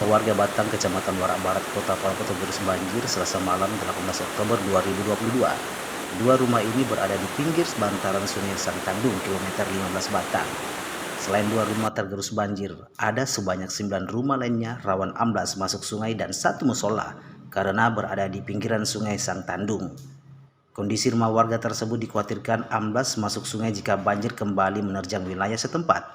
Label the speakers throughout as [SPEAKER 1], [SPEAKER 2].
[SPEAKER 1] Warga Batang, Kecamatan Warak Barat, Kota Palopo tergerus banjir Selasa malam 18 Oktober 2022. Dua rumah ini berada di pinggir bantaran Sungai Sangtandung, kilometer 15 Batang. Selain dua rumah tergerus banjir, ada sebanyak 9 rumah lainnya rawan amblas masuk sungai dan satu musola karena berada di pinggiran Sungai Sangtandung. Kondisi rumah warga tersebut dikhawatirkan amblas masuk sungai jika banjir kembali menerjang wilayah setempat.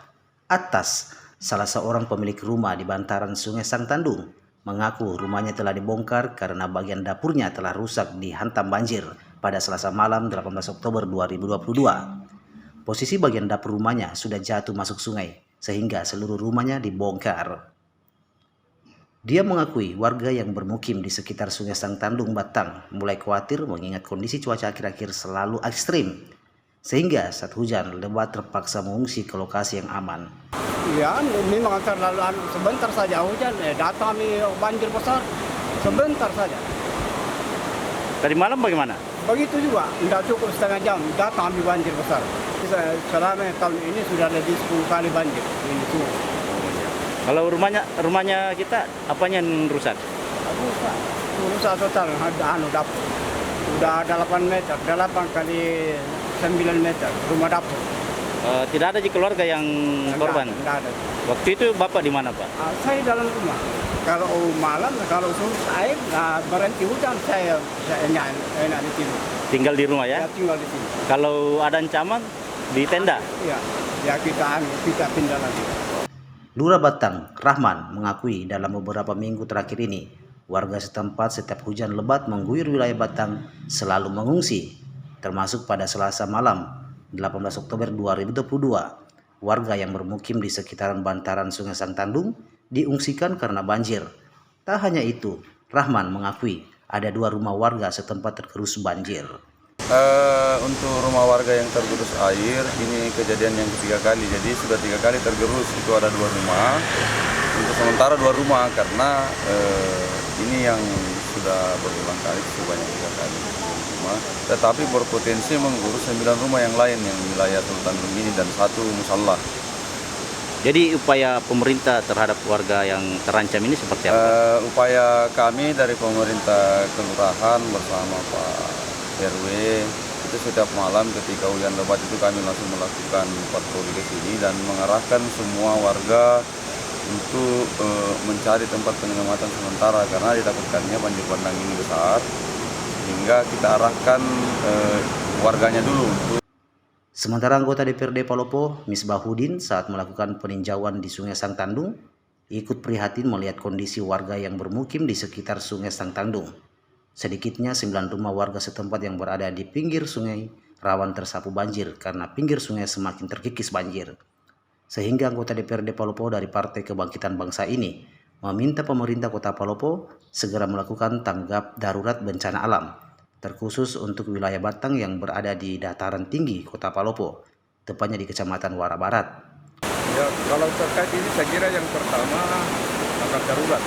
[SPEAKER 1] Atas, salah seorang pemilik rumah di bantaran Sungai Sangtandung mengaku rumahnya telah dibongkar karena bagian dapurnya telah rusak dihantam banjir pada Selasa malam 18 Oktober 2022. Posisi bagian dapur rumahnya sudah jatuh masuk sungai sehingga seluruh rumahnya dibongkar. Dia mengakui warga yang bermukim di sekitar Sungai Sangtandung, Batang mulai khawatir mengingat kondisi cuaca akhir-akhir selalu ekstrim. Sehingga saat hujan lebat terpaksa mengungsi ke lokasi yang aman.
[SPEAKER 2] Ya, memang terlalu sebentar saja hujan, datang banjir besar, sebentar saja.
[SPEAKER 3] Tadi malam bagaimana?
[SPEAKER 2] Begitu juga, tidak cukup setengah jam, datang banjir besar. Selama tahun ini sudah lebih 10 kali banjir. Ini semua.
[SPEAKER 3] Kalau rumahnya kita apanya yang rusak?
[SPEAKER 2] Rusak total, dapur. Sudah 8 meter, 8 kali 9 meter, rumah dapur.
[SPEAKER 3] Tidak ada di keluarga yang korban?
[SPEAKER 2] Tidak ada.
[SPEAKER 3] Waktu itu Bapak di mana, Pak?
[SPEAKER 2] Saya dalam rumah. Kalau malam, kalau surut air, berhenti hujan, saya enak di sini.
[SPEAKER 3] Tinggal di rumah ya?
[SPEAKER 2] Ya, tinggal di sini.
[SPEAKER 3] Kalau ada ancaman, di tenda?
[SPEAKER 2] Iya, ya kita pindah lagi.
[SPEAKER 1] Lurah Batang, Rahman, mengakui dalam beberapa minggu terakhir ini, warga setempat setiap hujan lebat mengguyur wilayah Batang selalu mengungsi, termasuk pada Selasa malam 18 Oktober 2022. Warga yang bermukim di sekitaran bantaran Sungai Sangtandung diungsikan karena banjir. Tak hanya itu, Rahman mengakui ada 2 rumah warga setempat tergerus banjir.
[SPEAKER 4] Untuk rumah warga yang tergerus air, ini kejadian yang ketiga kali. Jadi sudah 3 kali tergerus, itu ada 2 rumah. Untuk sementara 2 rumah karena ini yang sudah berulang kali sebanyak 3 kali rumah. Tetapi berpotensi mengurus 9 rumah yang lain yang wilayah Sangtandung ini dan 1 musalla.
[SPEAKER 3] Jadi upaya pemerintah terhadap warga yang terancam ini seperti apa?
[SPEAKER 4] Upaya kami dari pemerintah kelurahan bersama Pak RW itu setiap malam ketika hujan lebat itu kami langsung melakukan patroli ke sini dan mengarahkan semua warga untuk mencari tempat penyelamatan sementara karena ditakutkannya banjir bandang ini besar, sehingga kita arahkan warganya dulu.
[SPEAKER 1] Sementara anggota DPRD Palopo, Misbahudin, saat melakukan peninjauan di Sungai Sangtandung, ikut prihatin melihat kondisi warga yang bermukim di sekitar Sungai Sangtandung. Sedikitnya 9 rumah warga setempat yang berada di pinggir sungai rawan tersapu banjir karena pinggir sungai semakin terkikis banjir. Sehingga anggota DPRD Palopo dari Partai Kebangkitan Bangsa ini meminta pemerintah Kota Palopo segera melakukan tanggap darurat bencana alam, terkhusus untuk wilayah Batang yang berada di dataran tinggi Kota Palopo, tepatnya di Kecamatan Warak Barat.
[SPEAKER 5] Ya, kalau terkait ini saya kira yang pertama tanggap darurat.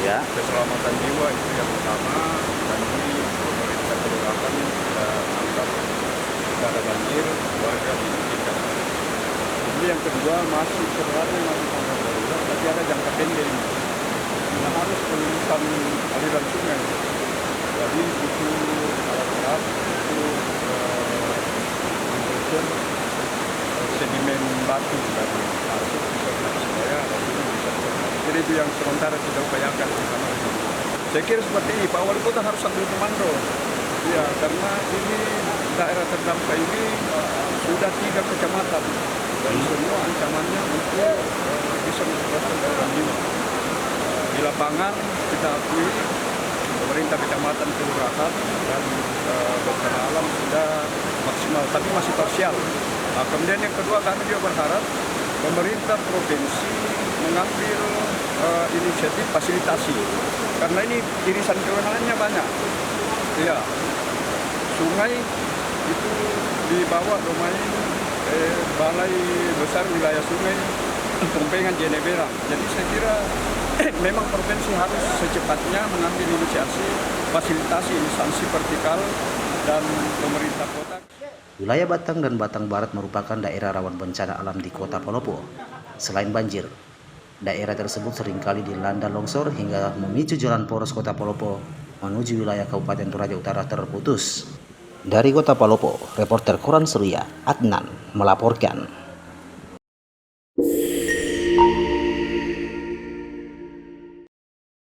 [SPEAKER 3] Ya.
[SPEAKER 5] Keselamatan jiwa itu yang utama, dan ini pemerintah kelurahan anggap jika ada banjir warga diungsikan. Ini yang kedua masih sebenarnya masih tanggap darurat, tapi ada jangka pendek. Kita harus pelurusan aliran sungai. Jadi itu alat-alat itu mengukur sedimen batu dari masuk ke supaya bisa. Jadi itu yang sementara kita upayakan bersama. Saya kira seperti ini, Pak Wali Kota harus ambil komando. Ya, karena ini daerah terdampak ini sudah 3 kecamatan dan semua ancamannya untuk bisa menyebabkan korban jiwa. Di lapangan kita akui pemerintah kecamatan, kelurahan dan bencana alam sudah maksimal, tapi masih parsial. Nah, kemudian yang kedua, kami juga berharap pemerintah provinsi mengambil inisiatif fasilitasi, karena ini irisan kewenangannya banyak. Ya, sungai itu dibawa domain Balai Besar Wilayah Sungai Tumpengan Jeneberang. Jadi saya kira memang provinsi harus secepatnya mengambil inisiasi fasilitasi instansi vertikal dan pemerintah kota.
[SPEAKER 1] Wilayah Batang dan Batang Barat merupakan daerah rawan bencana alam di Kota Palopo. Selain banjir, Daerah tersebut seringkali dilanda longsor hingga memicu jalan poros Kota Palopo menuju wilayah Kabupaten Toraja Utara terputus. Dari Kota Palopo, reporter Koran Surya, Adnan melaporkan.